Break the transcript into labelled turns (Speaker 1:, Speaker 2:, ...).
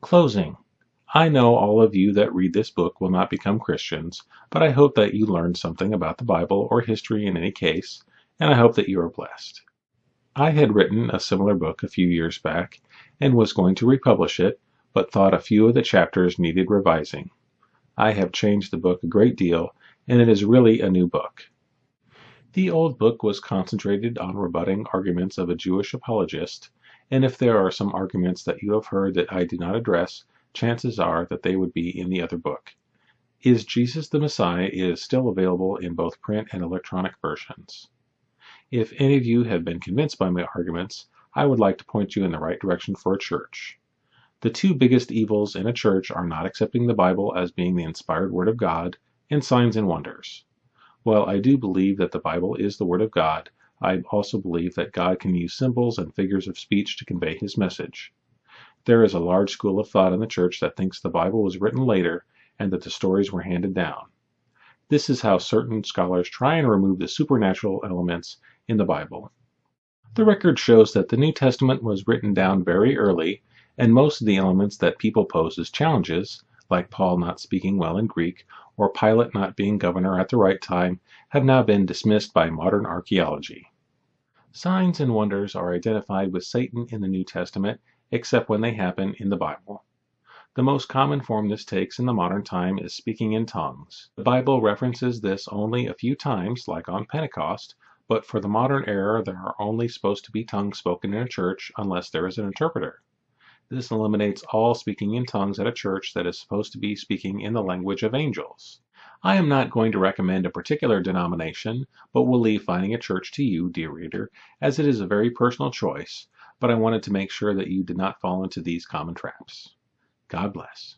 Speaker 1: Closing. I know all of you that read this book will not become Christians, but I hope that you learned something about the Bible or history in any case, and I hope that you are blessed. I had written a similar book a few years back and was going to republish it, but thought a few of the chapters needed revising. I have changed the book a great deal, and it is really a new book. The old book was concentrated on rebutting arguments of a Jewish apologist, and if there are some arguments that you have heard that I did not address, chances are that they would be in the other book. Is Jesus the Messiah is still available in both print and electronic versions. If any of you have been convinced by my arguments, I would like to point you in the right direction for a church. The two biggest evils in a church are not accepting the Bible as being the inspired Word of God and signs and wonders. While I do believe that the Bible is the Word of God, I also believe that God can use symbols and figures of speech to convey His message. There is a large school of thought in the church that thinks the Bible was written later and that the stories were handed down. This is how certain scholars try and remove the supernatural elements in the Bible. The record shows that the New Testament was written down very early, and most of the elements that people pose as challenges, like Paul not speaking well in Greek or Pilate not being governor at the right time, have now been dismissed by modern archaeology. Signs and wonders are identified with Satan in the New Testament, except when they happen in the Bible. The most common form this takes in the modern time is speaking in tongues. The Bible references this only a few times, like on Pentecost, but for the modern era there are only supposed to be tongues spoken in a church unless there is an interpreter. This eliminates all speaking in tongues at a church that is supposed to be speaking in the language of angels. I am not going to recommend a particular denomination, but will leave finding a church to you, dear reader, as it is a very personal choice, but I wanted to make sure that you did not fall into these common traps. God bless.